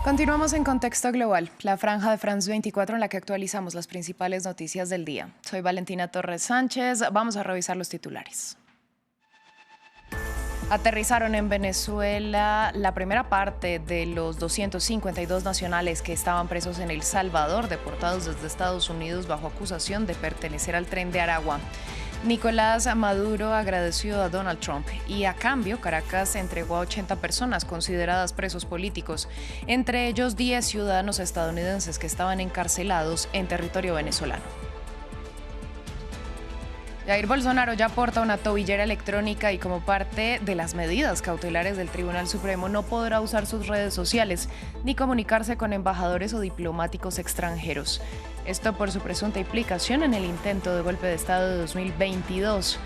Continuamos en Contexto Global, la franja de France 24 en la que actualizamos las principales noticias del día. Soy Valentina Torres Sánchez, vamos a revisar los titulares. Aterrizaron en Venezuela la primera parte de los 252 nacionales que estaban presos en El Salvador, deportados desde Estados Unidos bajo acusación de pertenecer al Tren de Aragua. Nicolás Maduro agradeció a Donald Trump y a cambio Caracas entregó a 80 personas consideradas presos políticos, entre ellos 10 ciudadanos estadounidenses que estaban encarcelados en territorio venezolano. Jair Bolsonaro ya porta una tobillera electrónica y como parte de las medidas cautelares del Tribunal Supremo no podrá usar sus redes sociales ni comunicarse con embajadores o diplomáticos extranjeros. Esto por su presunta implicación en el intento de golpe de Estado de 2022.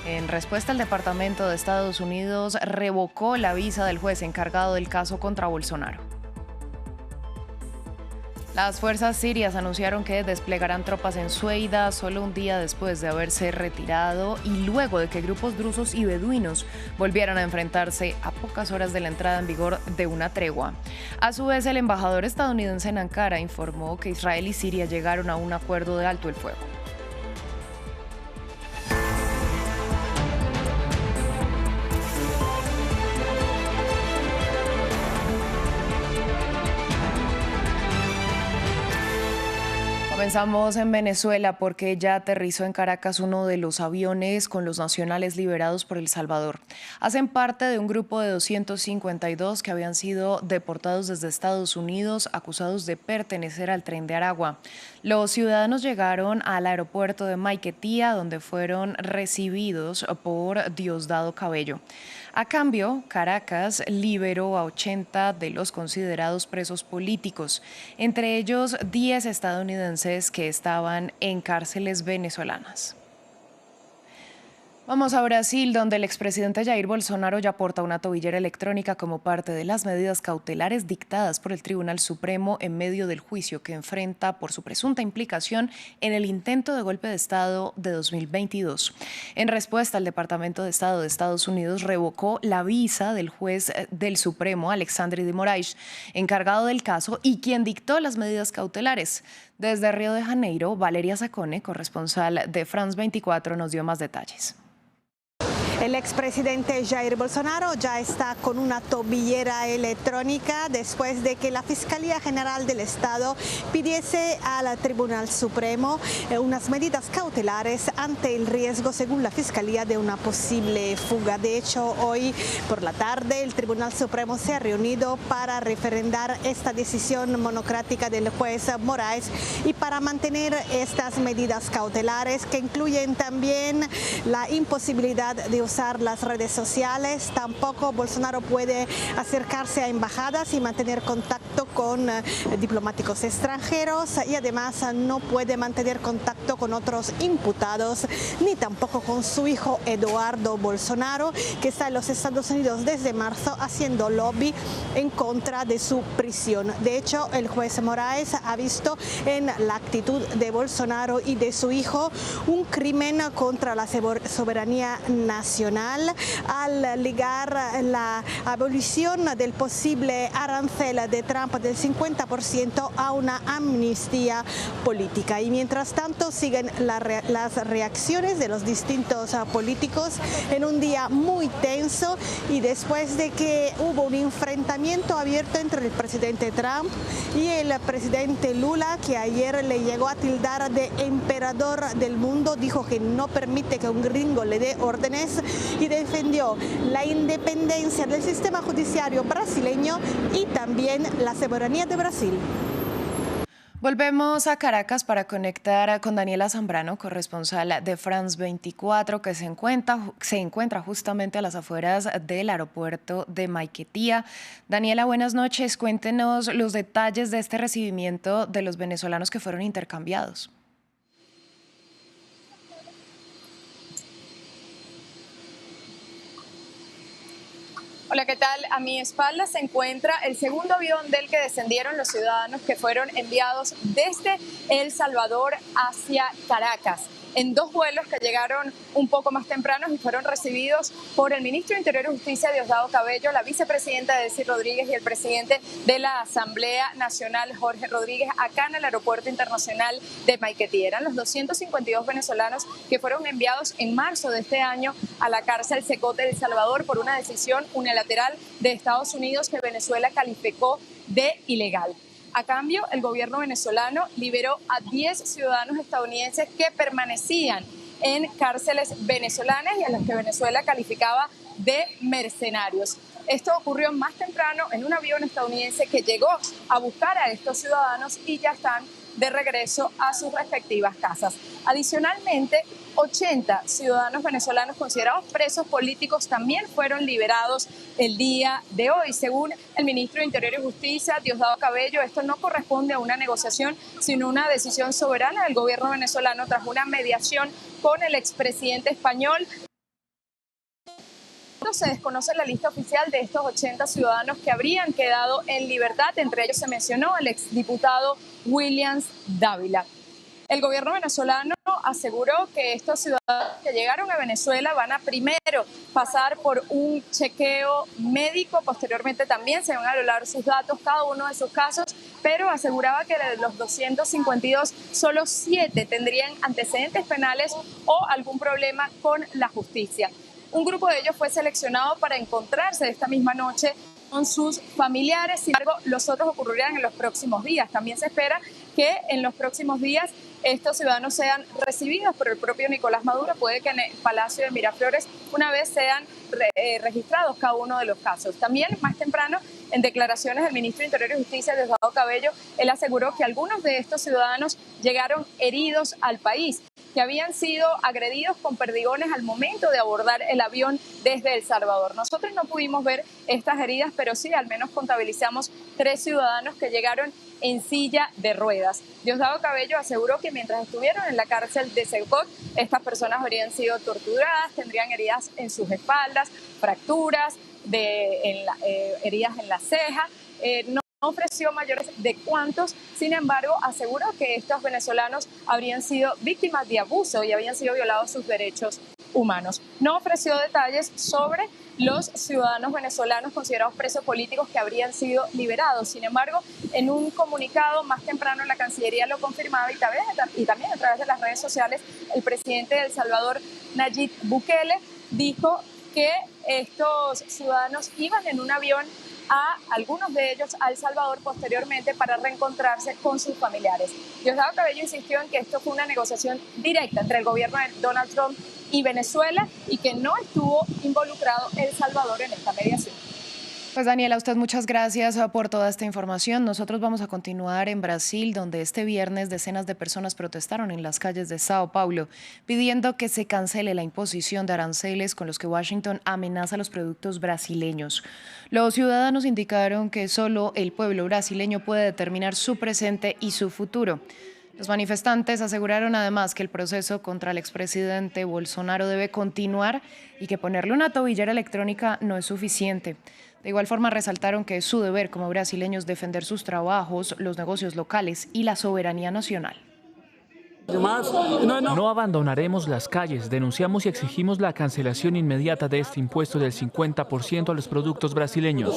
En respuesta, el Departamento de Estados Unidos revocó la visa del juez encargado del caso contra Bolsonaro. Las fuerzas sirias anunciaron que desplegarán tropas en Sueida solo un día después de haberse retirado y luego de que grupos drusos y beduinos volvieran a enfrentarse a pocas horas de la entrada en vigor de una tregua. A su vez, el embajador estadounidense en Ankara informó que Israel y Siria llegaron a un acuerdo de alto el fuego. Comenzamos en Venezuela porque ya aterrizó en Caracas uno de los aviones con los nacionales liberados por El Salvador. Hacen parte de un grupo de 252 que habían sido deportados desde Estados Unidos acusados de pertenecer al Tren de Aragua. Los ciudadanos llegaron al aeropuerto de Maiquetía, donde fueron recibidos por Diosdado Cabello. A cambio, Caracas liberó a 80 de los considerados presos políticos, entre ellos 10 estadounidenses que estaban en cárceles venezolanas. Vamos a Brasil, donde el expresidente Jair Bolsonaro ya porta una tobillera electrónica como parte de las medidas cautelares dictadas por el Tribunal Supremo en medio del juicio que enfrenta por su presunta implicación en el intento de golpe de Estado de 2022. En respuesta, el Departamento de Estado de Estados Unidos revocó la visa del juez del Supremo, Alexandre de Moraes, encargado del caso y quien dictó las medidas cautelares. Desde Río de Janeiro, Valeria Zacone, corresponsal de France 24, nos dio más detalles. El expresidente Jair Bolsonaro ya está con una tobillera electrónica después de que la Fiscalía General del Estado pidiese al Tribunal Supremo unas medidas cautelares ante el riesgo, según la Fiscalía, de una posible fuga. De hecho, hoy por la tarde el Tribunal Supremo se ha reunido para referendar esta decisión monocrática del juez Moraes y para mantener estas medidas cautelares que incluyen también la imposibilidad de usar las redes sociales. Tampoco Bolsonaro puede acercarse a embajadas y mantener contacto con diplomáticos extranjeros y además no puede mantener contacto con otros imputados ni tampoco con su hijo Eduardo Bolsonaro, que está en los Estados Unidos desde marzo haciendo lobby en contra de su prisión. De hecho, el juez Moraes ha visto en la actitud de Bolsonaro y de su hijo un crimen contra la soberanía nacional al ligar la abolición del posible arancel de Trump del 50% a una amnistía política. Y mientras tanto siguen las reacciones de los distintos políticos en un día muy tenso y después de que hubo un enfrentamiento abierto entre el presidente Trump y el presidente Lula, que ayer le llegó a tildar de emperador del mundo, dijo que no permite que un gringo le dé órdenes y defendió la independencia del sistema judiciario brasileño y también la soberanía de Brasil. Volvemos a Caracas para conectar con Daniela Zambrano, corresponsal de France 24, que se encuentra justamente a las afueras del aeropuerto de Maiquetía. Daniela, buenas noches. Cuéntenos los detalles de este recibimiento de los venezolanos que fueron intercambiados. Hola, ¿qué tal? A mi espalda se encuentra el segundo avión del que descendieron los ciudadanos que fueron enviados desde El Salvador hacia Caracas. en 2 vuelos que llegaron un poco más tempranos y fueron recibidos por el ministro de Interior y Justicia, Diosdado Cabello, la vicepresidenta Delcy Rodríguez y el presidente de la Asamblea Nacional, Jorge Rodríguez, acá en el Aeropuerto Internacional de Maiquetía. Eran los 252 venezolanos que fueron enviados en marzo de este año a la cárcel Secot de El Salvador por una decisión unilateral de Estados Unidos que Venezuela calificó de ilegal. A cambio, el gobierno venezolano liberó a 10 ciudadanos estadounidenses que permanecían en cárceles venezolanas y a los que Venezuela calificaba de mercenarios. Esto ocurrió más temprano en un avión estadounidense que llegó a buscar a estos ciudadanos y ya están de regreso a sus respectivas casas. Adicionalmente, 80 ciudadanos venezolanos considerados presos políticos también fueron liberados el día de hoy. Según el ministro de Interior y Justicia, Diosdado Cabello, esto no corresponde a una negociación, sino una decisión soberana del gobierno venezolano tras una mediación con el expresidente español. Se desconoce la lista oficial de estos 80 ciudadanos que habrían quedado en libertad. Entre ellos se mencionó el exdiputado Williams Dávila. El gobierno venezolano aseguró que estos ciudadanos que llegaron a Venezuela van a primero pasar por un chequeo médico, posteriormente también se van a valorar sus datos, cada uno de sus casos, pero aseguraba que de los 252, solo 7 tendrían antecedentes penales o algún problema con la justicia. Un grupo de ellos fue seleccionado para encontrarse esta misma noche con sus familiares, sin embargo, los otros ocurrirán en los próximos días. También se espera que en los próximos días estos ciudadanos sean recibidos por el propio Nicolás Maduro. Puede que en el Palacio de Miraflores una vez sean registrados cada uno de los casos. También más temprano, en declaraciones del ministro de Interior y Justicia, Diosdado Cabello, él aseguró que algunos de estos ciudadanos llegaron heridos al país, que habían sido agredidos con perdigones al momento de abordar el avión desde El Salvador. Nosotros no pudimos ver estas heridas, pero sí al menos contabilizamos 3 ciudadanos que llegaron en silla de ruedas. Diosdado Cabello aseguró que mientras estuvieron en la cárcel de Secot, estas personas habrían sido torturadas, tendrían heridas en sus espaldas, fracturas, heridas en la ceja. No ofreció mayores de cuántos, sin embargo, aseguró que estos venezolanos habrían sido víctimas de abuso y habían sido violados sus derechos humanos. No ofreció detalles sobre los ciudadanos venezolanos considerados presos políticos que habrían sido liberados. Sin embargo, en un comunicado más temprano la Cancillería lo confirmaba y también a través de las redes sociales, el presidente de El Salvador, Nayib Bukele, dijo que estos ciudadanos iban en un avión a algunos de ellos a El Salvador posteriormente para reencontrarse con sus familiares. Diosdado Cabello insistió en que esto fue una negociación directa entre el gobierno de Donald Trump y Venezuela y que no estuvo involucrado El Salvador en esta mediación. Pues Daniela, a usted muchas gracias por toda esta información. Nosotros vamos a continuar en Brasil, donde este viernes decenas de personas protestaron en las calles de Sao Paulo, pidiendo que se cancele la imposición de aranceles con los que Washington amenaza a los productos brasileños. Los ciudadanos indicaron que solo el pueblo brasileño puede determinar su presente y su futuro. Los manifestantes aseguraron además que el proceso contra el expresidente Bolsonaro debe continuar y que ponerle una tobillera electrónica no es suficiente. De igual forma, resaltaron que es su deber como brasileños defender sus trabajos, los negocios locales y la soberanía nacional. No abandonaremos las calles, denunciamos y exigimos la cancelación inmediata de este impuesto del 50% a los productos brasileños.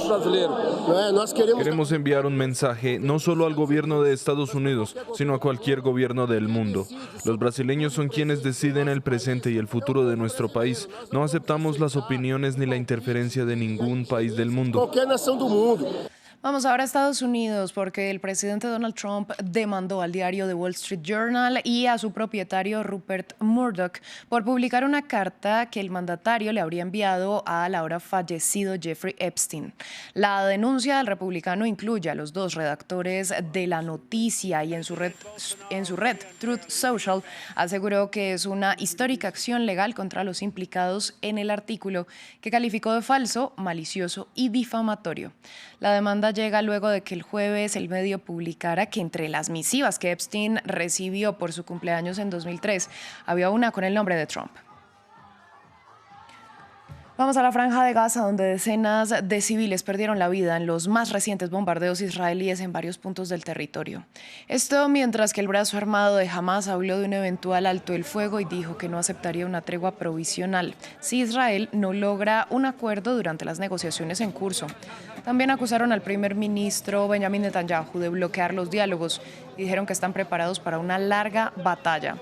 Queremos enviar un mensaje no solo al gobierno de Estados Unidos, sino a cualquier gobierno del mundo. Los brasileños son quienes deciden el presente y el futuro de nuestro país. No aceptamos las opiniones ni la interferencia de ningún país del mundo. Vamos ahora a Estados Unidos porque el presidente Donald Trump demandó al diario The Wall Street Journal y a su propietario Rupert Murdoch por publicar una carta que el mandatario le habría enviado al ahora fallecido Jeffrey Epstein. La denuncia del republicano incluye a los 2 redactores de la noticia y en su red Truth Social aseguró que es una histórica acción legal contra los implicados en el artículo que calificó de falso, malicioso y difamatorio. La demanda llega luego de que el jueves el medio publicara que entre las misivas que Epstein recibió por su cumpleaños en 2003 había una con el nombre de Trump. Vamos a la Franja de Gaza, donde decenas de civiles perdieron la vida en los más recientes bombardeos israelíes en varios puntos del territorio. Esto mientras que el brazo armado de Hamás habló de un eventual alto el fuego y dijo que no aceptaría una tregua provisional si Israel no logra un acuerdo durante las negociaciones en curso. También acusaron al primer ministro Benjamin Netanyahu de bloquear los diálogos y dijeron que están preparados para una larga batalla.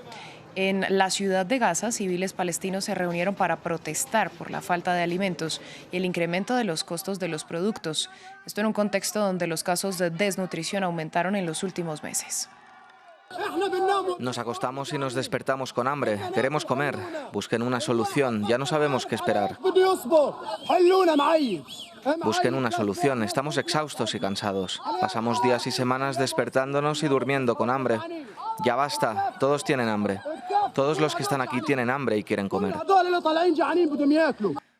En la ciudad de Gaza, civiles palestinos se reunieron para protestar por la falta de alimentos y el incremento de los costos de los productos. Esto en un contexto donde los casos de desnutrición aumentaron en los últimos meses. Nos acostamos y nos despertamos con hambre. Queremos comer. Busquen una solución. Ya no sabemos qué esperar. Busquen una solución. Estamos exhaustos y cansados. Pasamos días y semanas despertándonos y durmiendo con hambre. Ya basta. Todos tienen hambre. Todos los que están aquí tienen hambre y quieren comer.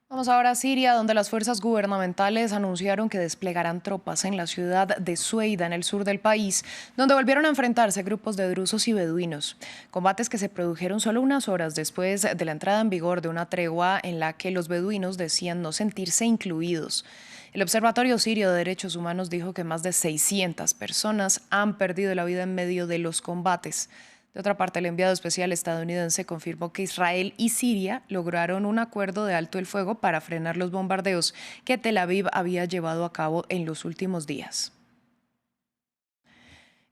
Vamos ahora a Siria, donde las fuerzas gubernamentales anunciaron que desplegarán tropas en la ciudad de Sueida, en el sur del país, donde volvieron a enfrentarse grupos de drusos y beduinos. Combates que se produjeron solo unas horas después de la entrada en vigor de una tregua en la que los beduinos decían no sentirse incluidos. El Observatorio Sirio de Derechos Humanos dijo que más de 600 personas han perdido la vida en medio de los combates. De otra parte, el enviado especial estadounidense confirmó que Israel y Siria lograron un acuerdo de alto el fuego para frenar los bombardeos que Tel Aviv había llevado a cabo en los últimos días.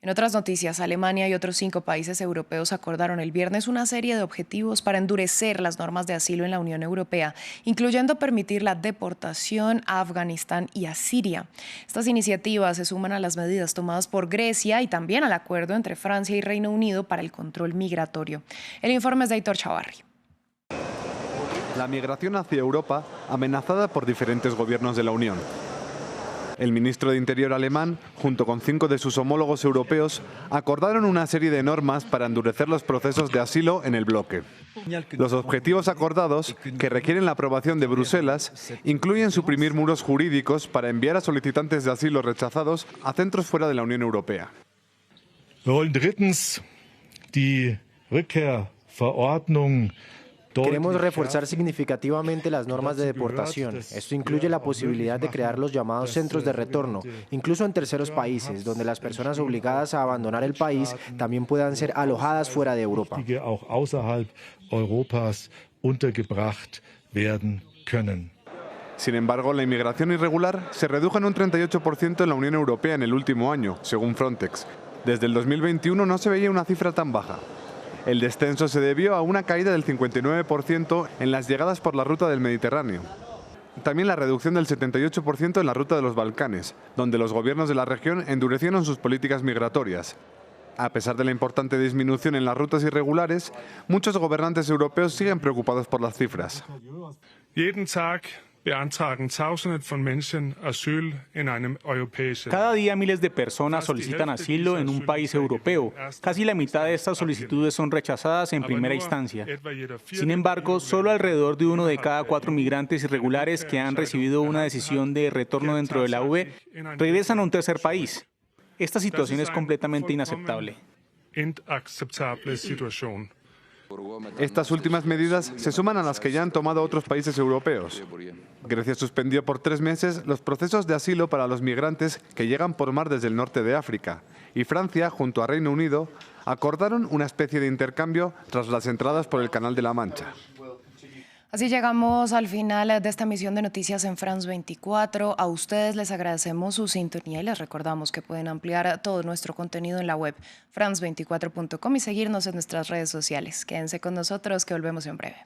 En otras noticias, Alemania y otros 5 países europeos acordaron el viernes una serie de objetivos para endurecer las normas de asilo en la Unión Europea, incluyendo permitir la deportación a Afganistán y a Siria. Estas iniciativas se suman a las medidas tomadas por Grecia y también al acuerdo entre Francia y Reino Unido para el control migratorio. El informe es de Aitor Chavarri. La migración hacia Europa amenazada por diferentes gobiernos de la Unión. El ministro de Interior alemán, junto con 5 de sus homólogos europeos, acordaron una serie de normas para endurecer los procesos de asilo en el bloque. Los objetivos acordados, que requieren la aprobación de Bruselas, incluyen suprimir muros jurídicos para enviar a solicitantes de asilo rechazados a centros fuera de la Unión Europea. Queremos reforzar significativamente las normas de deportación. Esto incluye la posibilidad de crear los llamados centros de retorno, incluso en terceros países, donde las personas obligadas a abandonar el país también puedan ser alojadas fuera de Europa. Sin embargo, la inmigración irregular se redujo en un 38% en la Unión Europea en el último año, según Frontex. Desde el 2021 no se veía una cifra tan baja. El descenso se debió a una caída del 59% en las llegadas por la ruta del Mediterráneo. También la reducción del 78% en la ruta de los Balcanes, donde los gobiernos de la región endurecieron sus políticas migratorias. A pesar de la importante disminución en las rutas irregulares, muchos gobernantes europeos siguen preocupados por las cifras. Cada día miles de personas solicitan asilo en un país europeo. Casi la mitad de estas solicitudes son rechazadas en primera instancia. Sin embargo, solo alrededor de 1 de cada 4 migrantes irregulares que han recibido una decisión de retorno dentro de la UE regresan a un tercer país. Esta situación es completamente inaceptable. Estas últimas medidas se suman a las que ya han tomado otros países europeos. Grecia suspendió por 3 meses los procesos de asilo para los migrantes que llegan por mar desde el norte de África, y Francia, junto a Reino Unido, acordaron una especie de intercambio tras las entradas por el Canal de la Mancha. Así llegamos al final de esta emisión de Noticias en France 24. A ustedes les agradecemos su sintonía y les recordamos que pueden ampliar todo nuestro contenido en la web france24.com y seguirnos en nuestras redes sociales. Quédense con nosotros que volvemos en breve.